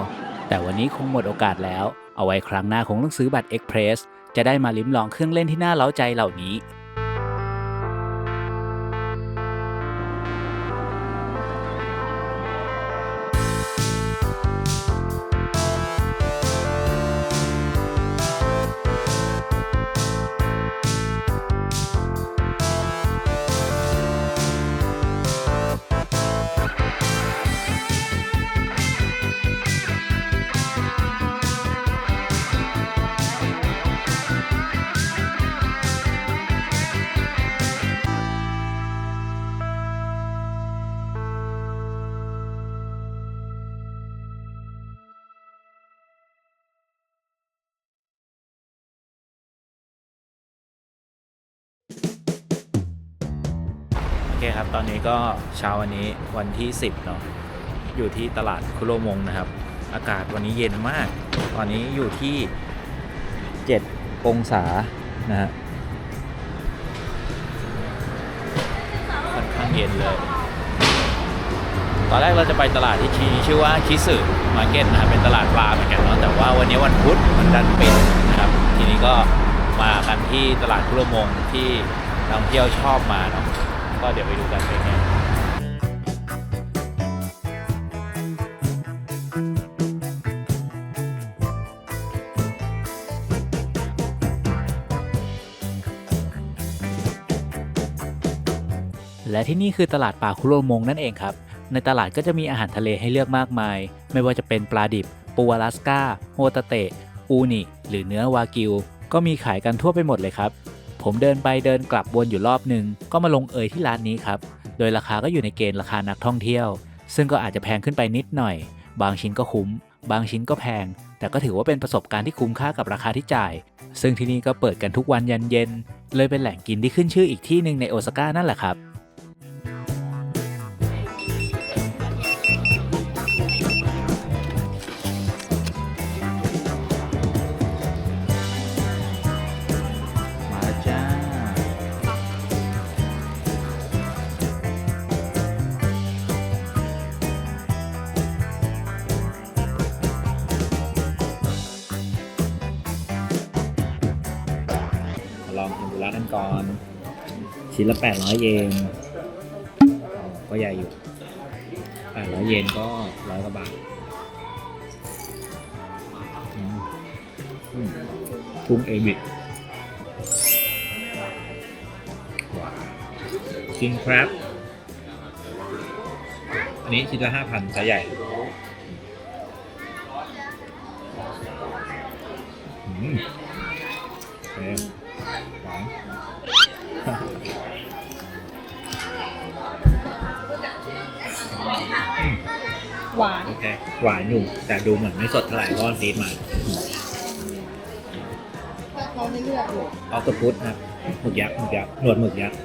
แต่วันนี้คงหมดโอกาสแล้วเอาไว้ครั้งหน้าคงต้องซื้อบัตร Express จะได้มาลิ้มลองเครื่องเล่นที่น่าเร้าใจเหล่านี้โอเคครับตอนนี้ก็เช้าวันนี้วันที่10เนาะอยู่ที่ตลาดคุโรมงนะครับอากาศวันนี้เย็นมากตอนนี้อยู่ที่7 องศานะฮะ เย็นเลย ตอนแรกเราจะไปตลาดที่ชื่อว่าชิสึมาร์เก็ตนะครับเป็นตลาดปลาเหมือนกันเนาะแต่ว่าวันนี้วันพุธมันดันปิดนะครับทีนี้ก็มากันที่ตลาดคุโรมงที่นักท่องเที่ยวชอบมาเนาะก็เดี๋ยวไปดูกันเป็นไงและที่นี่คือตลาดป่าคุโรมงนั่นเองครับในตลาดก็จะมีอาหารทะเลให้เลือกมากมายไม่ว่าจะเป็นปลาดิบปูอลาสก้าโฮตาเตะอูนิหรือเนื้อวากิวก็มีขายกันทั่วไปหมดเลยครับผมเดินไปเดินกลับวนอยู่รอบนึงก็มาลงเอยที่ร้านนี้ครับโดยราคาก็อยู่ในเกณฑ์ราคานักท่องเที่ยวซึ่งก็อาจจะแพงขึ้นไปนิดหน่อยบางชิ้นก็คุ้มบางชิ้นก็แพงแต่ก็ถือว่าเป็นประสบการณ์ที่คุ้มค่ากับราคาที่จ่ายซึ่งที่นี่ก็เปิดกันทุกวันยันเย็นเลยเป็นแหล่งกินที่ขึ้นชื่ออีกที่หนึ่งในโอซาก้านั่นแหละครับมาจ้าลองเทมปุระกันก่อนชิ้นละ800 เยนก็ใหญ่อยู่800 เยนก็100 กว่าบาทกุ้งเอบิว้าวกินครับอันนี้ชิ้นละ 5,000 ไซส์ใหญ่โอเคหวานหวาน โอเคหวานอยู่แต่ดูเหมือนไม่สดเท่าไหร่เพราะซีดมา เราไม่เลือกอยู่ ออคโตพุสครับหมึกยักษ์หนวดหมึกยักษ์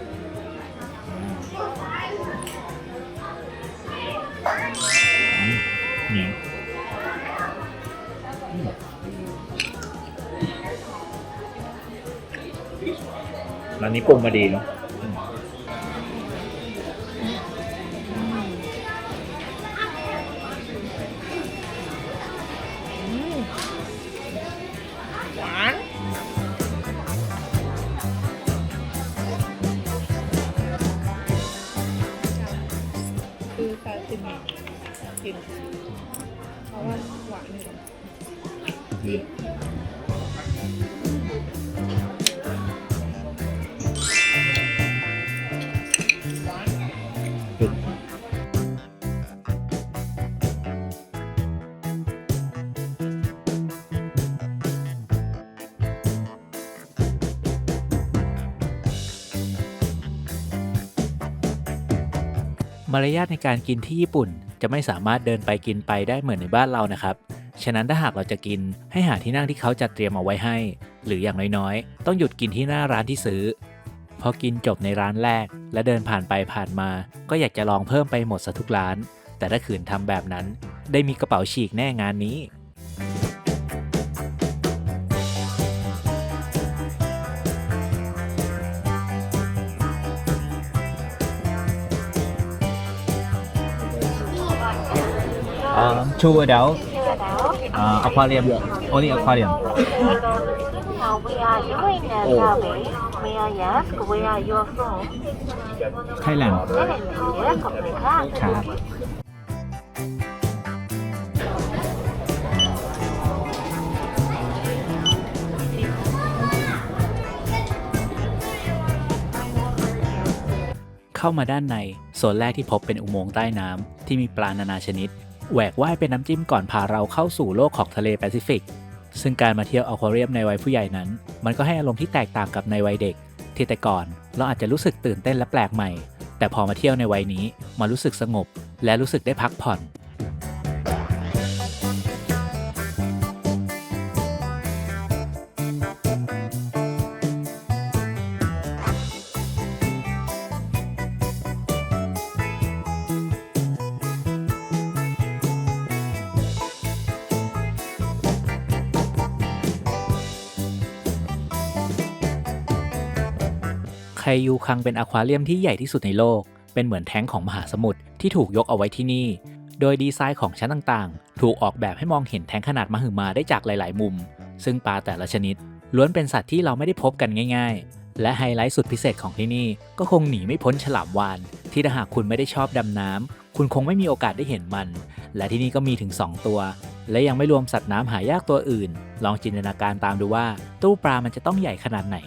เหนียวร้านนี้ปรุงมาดีเนาะหวานคือซาซิมิกินเพราะว่าหวานเลย ดีจุดมารยาทในการกินที่ญี่ปุ่นจะไม่สามารถเดินไปกินไปได้เหมือนในบ้านเรานะครับฉะนั้นถ้าหากเราจะกินให้หาที่นั่งที่เขาจัดเตรียมเอาไว้ให้หรืออย่างน้อยๆต้องหยุดกินที่หน้าร้านที่ซื้อพอกินจบในร้านแรกและเดินผ่านไปผ่านมาก็อยากจะลองเพิ่มไปหมดซะทุกร้านแต่ถ้าขืนทำแบบนั้นได้มีกระเป๋าฉีกแน่งานนี้ Two adults. Aquarium. Only aquarium. Now we are doing a survey. May I ask where are you from? Thailand. Volunteer Communication. ครับเข้ามาด้านในโซนแรกที่พบเป็นอุโมงค์ใต้น้ำที่มีปลานานาชนิดแหวกว่ายเป็นน้ำจิ้มก่อนพาเราเข้าสู่โลกของทะเลแปซิฟิกซึ่งการมาเที่ยวอควาเรียมในวัยผู้ใหญ่นั้นมันก็ให้อารมณ์ที่แตกต่างกับในวัยเด็กที่แต่ก่อนเราอาจจะรู้สึกตื่นเต้นและแปลกใหม่แต่พอมาเที่ยวในวัยนี้มารู้สึกสงบและรู้สึกได้พักผ่อน ไคยูคังเป็นอควาเรียมที่ใหญ่ที่สุดในโลก เป็นเหมือนแท้งของมหาสมุทรที่ถูกยกเอาไว้ที่นี่โดยดีไซน์ของชั้นต่างๆถูกออกแบบให้มองเห็นแท้งขนาดมหึมาได้จากหลายๆมุมซึ่งปลาแต่ละชนิดล้วนเป็นสัตว์ที่เราไม่ได้พบกันง่ายๆและไฮไลท์สุดพิเศษของที่นี่ก็คงหนีไม่พ้นฉลามวาฬที่ถ้าหากคุณไม่ได้ชอบดำน้ำคุณคงไม่มีโอกาสได้เห็นมันและที่นี่ก็มีถึง2ตัวและยังไม่รวมสัตว์น้ำหายากตัวอื่นลองจินตนาการตามดูว่าตู้ปลามันจะต้องใหญ่ขนาดไหน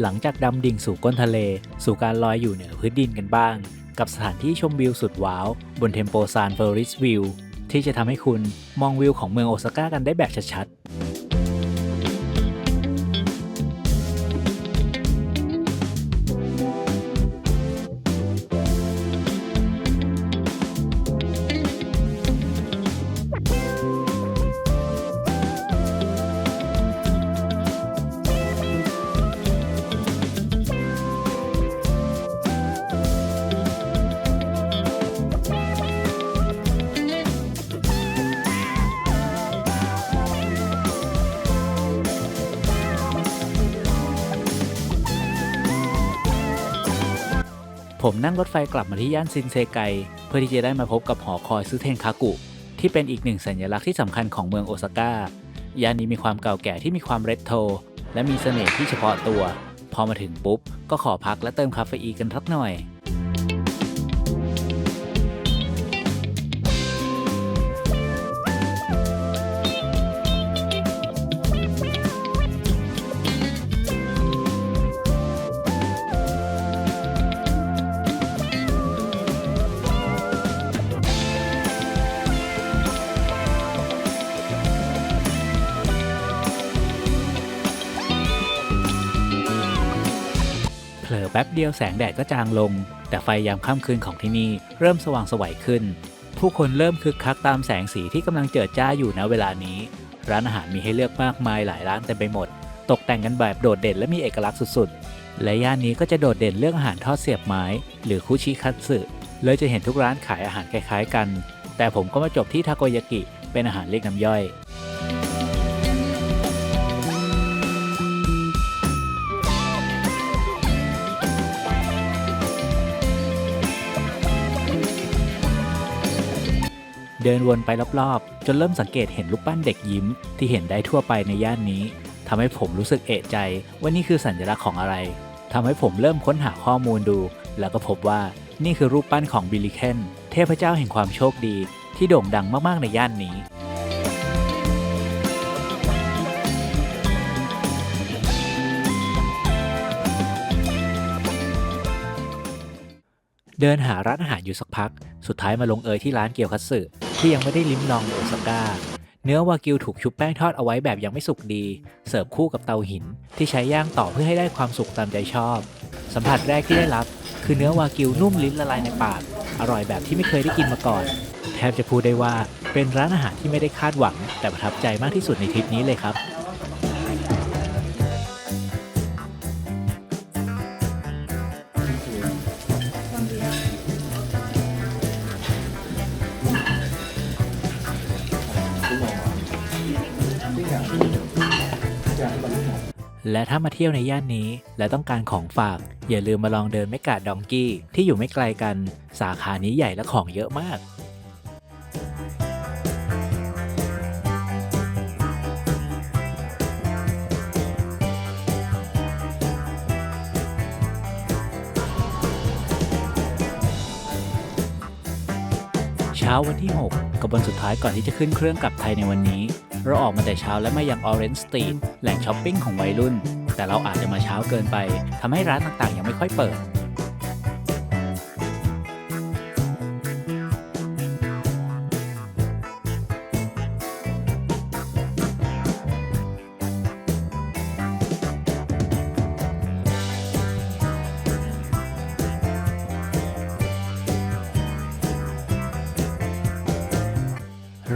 หลังจากดำดิ่งสู่ก้นทะเลสู่การลอยอยู่เหนือพื้นดินกันบ้างกับสถานที่ชมวิวสุดว้าวบนเทมโปซานเฟอริสวิวที่จะทำให้คุณมองวิวของเมืองโอซาก้ากันได้แบบชัดๆผมนั่งรถไฟกลับมาที่ย่านซินเซไกเพื่อที่จะได้มาพบกับหอคอยซึเทนคากุที่เป็นอีกหนึ่งสัญลักษณ์ที่สำคัญของเมืองโอซาก้าย่านนี้มีความเก่าแก่ที่มีความเรโทรและมีเสน่ห์ที่เฉพาะตัวพอมาถึงปุ๊บก็ขอพักและเติมคาเฟอีนกันสักหน่อยเผลอแป๊บเดียวแสงแดดก็จางลงแต่ไฟยามค่ำคืนของที่นี่เริ่มสว่างไสวขึ้นผู้คนเริ่มคึกคักตามแสงสีที่กำลังเจิดจ้าอยู่ณเวลานี้ร้านอาหารมีให้เลือกมากมายหลายร้านเต็มไปหมดตกแต่งกันแบบโดดเด่นและมีเอกลักษณ์สุดๆและย่านนี้ก็จะโดดเด่นเรื่องอาหารทอดเสียบไม้หรือคุชิคัตสึเลยจะเห็นทุกร้านขายอาหารคล้ายๆกันแต่ผมก็มาจบที่ทาโกยากิเป็นอาหารเรียกน้ำย่อยเดินวนไปรอบๆจนเริ่มสังเกตเห็นรูปปั้นเด็กยิ้มที่เห็นได้ทั่วไปในย่านนี้ทำให้ผมรู้สึกเอะใจว่านี่คือสัญลักษณ์ของอะไรทำให้ผมเริ่มค้นหาข้อมูลดูแล้วก็พบว่านี่คือรูปปั้นของบิลลิเคนเทพเจ้าแห่งความโชคดีที่โด่งดังมากๆในย่านนี้เดินหาร้านอาหารอยู่สักพักสุดท้ายมาลงเอยที่ร้านเกียวคัตสึที่ยังไม่ได้ลิ้มลองโอซาก้าเนื้อวากิวถูกชุบแป้งทอดเอาไว้แบบยังไม่สุกดีเสิร์ฟคู่กับเตาหินที่ใช้ย่างต่อเพื่อให้ได้ความสุกตามใจชอบสัมผัสแรกที่ได้รับคือเนื้อวากิวนุ่มลิ้นละลายในปากอร่อยแบบที่ไม่เคยได้กินมาก่อนแทบจะพูดได้ว่าเป็นร้านอาหารที่ไม่ได้คาดหวังแต่ประทับใจมากที่สุดในทริปนี้เลยครับและถ้ามาเที่ยวในย่านนี้และต้องการของฝากอย่าลืมมาลองเดินเมกาดองกี้ที่อยู่ไม่ไกลกันสาขานี้ใหญ่และของเยอะมาก ช้าวันที่ 6 กับวันสุดท้ายก่อนที่จะขึ้นเครื่องกลับไทยในวันนี้เราออกมาแต่เช้าและมายัง Orange Street แหล่งช้อปปิ้งของวัยรุ่นแต่เราอาจจะมาเช้าเกินไปทำให้ร้านต่างๆยังไม่ค่อยเปิด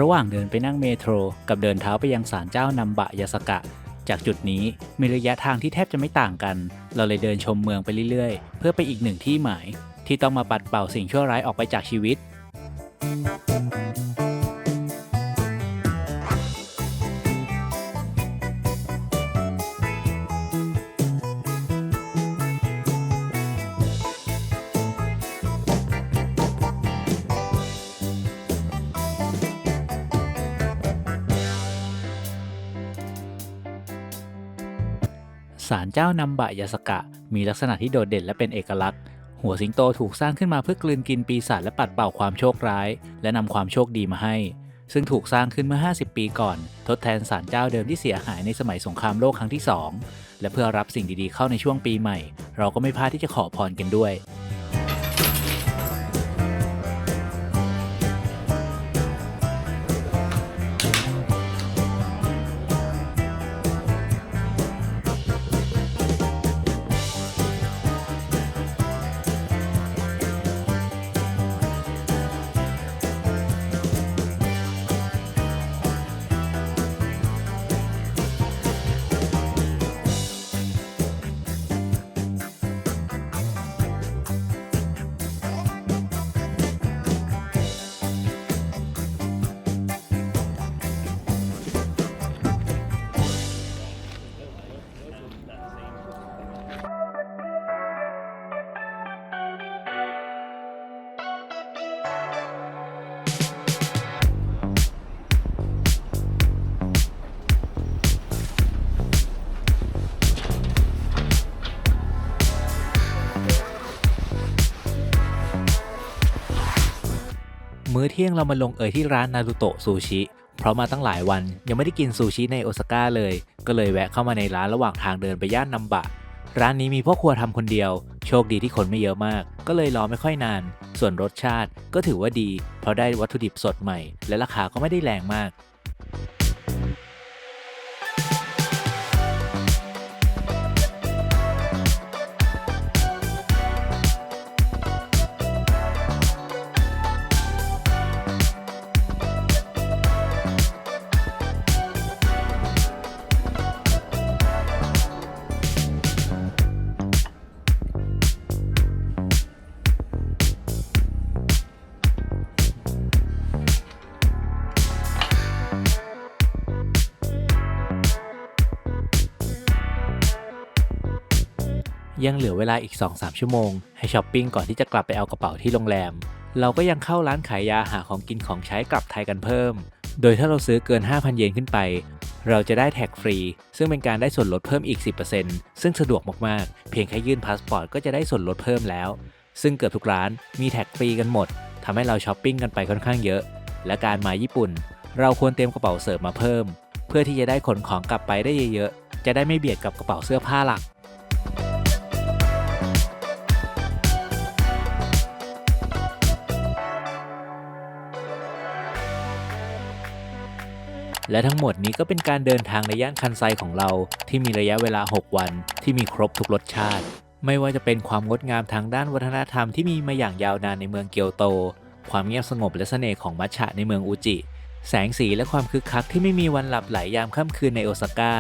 ระหว่างเดินไปนั่งเมโทรกับเดินเท้าไปยังศาลเจ้านัมบะยาสกะจากจุดนี้มีระยะทางที่แทบจะไม่ต่างกันเราเลยเดินชมเมืองไปเรื่อยๆเพื่อไปอีกหนึ่งที่หมายที่ต้องมาปัดเป่าสิ่งชั่วร้ายออกไปจากชีวิตศาลเจ้านัมบะยาสกะมีลักษณะที่โดดเด่นและเป็นเอกลักษณ์หัวสิงโตถูกสร้างขึ้นมาเพื่อกลืนกินปีศาจและปัดเป่าความโชคร้ายและนำความโชคดีมาให้ซึ่งถูกสร้างขึ้นเมื่อ50 ปีก่อนทดแทนศาลเจ้าเดิมที่เสียหายในสมัยสงครามโลกครั้งที่ 2และเพื่อรับสิ่งดีๆเข้าในช่วงปีใหม่เราก็ไม่พลาดที่จะขอพรกันด้วยมื้อเที่ยงเรามาลงที่ร้านนารูโตะซูชิเพราะมาตั้งหลายวันยังไม่ได้กินซูชิในโอซาก้าเลยก็เลยแวะเข้ามาในร้านระหว่างทางเดินไปย่านนัมบะร้านนี้มีพ่อครัวทำคนเดียวโชคดีที่คนไม่เยอะมากก็เลยรอไม่ค่อยนานส่วนรสชาติก็ถือว่าดีเพราะได้วัตถุดิบสดใหม่และราคาก็ไม่ได้แรงมากยังเหลือเวลาอีก 2-3 ชั่วโมงให้ช้อปปิ้งก่อนที่จะกลับไปเอากระเป๋าที่โรงแรมเราก็ยังเข้าร้านขายยาหาของกินของใช้กลับไทยกันเพิ่มโดยถ้าเราซื้อเกิน 5,000 เยนขึ้นไปเราจะได้แท็กฟรีซึ่งเป็นการได้ส่วนลดเพิ่มอีก 10% ซึ่งสะดวกมากๆเพียงแค่ยื่นพาสปอร์ตก็จะได้ส่วนลดเพิ่มแล้วซึ่งเกือบทุกร้านมีแท็กฟรีกันหมดทำให้เราช้อปปิ้งกันไปค่อนข้างเยอะและการมาญี่ปุ่นเราควรเตรียมกระเป๋าเสริมมาเพิ่มเพื่อที่จะได้ขนของกลับไปได้เยอะๆจะได้ไม่เบียดกับกระเป๋าเสื้อผ้าหลักและทั้งหมดนี้ก็เป็นการเดินทางในย่านคันไซของเราที่มีระยะเวลา 6 วันที่มีครบทุกรสชาติไม่ว่าจะเป็นความงดงามทางด้านวัฒนธรรมที่มีมาอย่างยาวนานในเมืองเกียวโตความเงียบสงบและเสน่ห์ของมัทฉะในเมืองอุจิแสงสีและความคึกคักที่ไม่มีวันหลับไหลยามค่ำคืนในโอซาก้า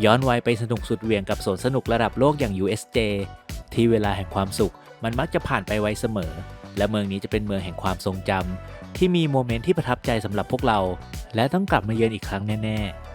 ย้อนวัยไปสนุกสุดเหวี่ยงกับสวนสนุกระดับโลกอย่าง USJ ที่เวลาแห่งความสุขมันมักจะผ่านไปไวเสมอและเมืองนี้จะเป็นเมืองแห่งความทรงจำที่มีโมเมนต์ที่ประทับใจสำหรับพวกเราและต้องกลับมาเยือนอีกครั้งแน่ๆ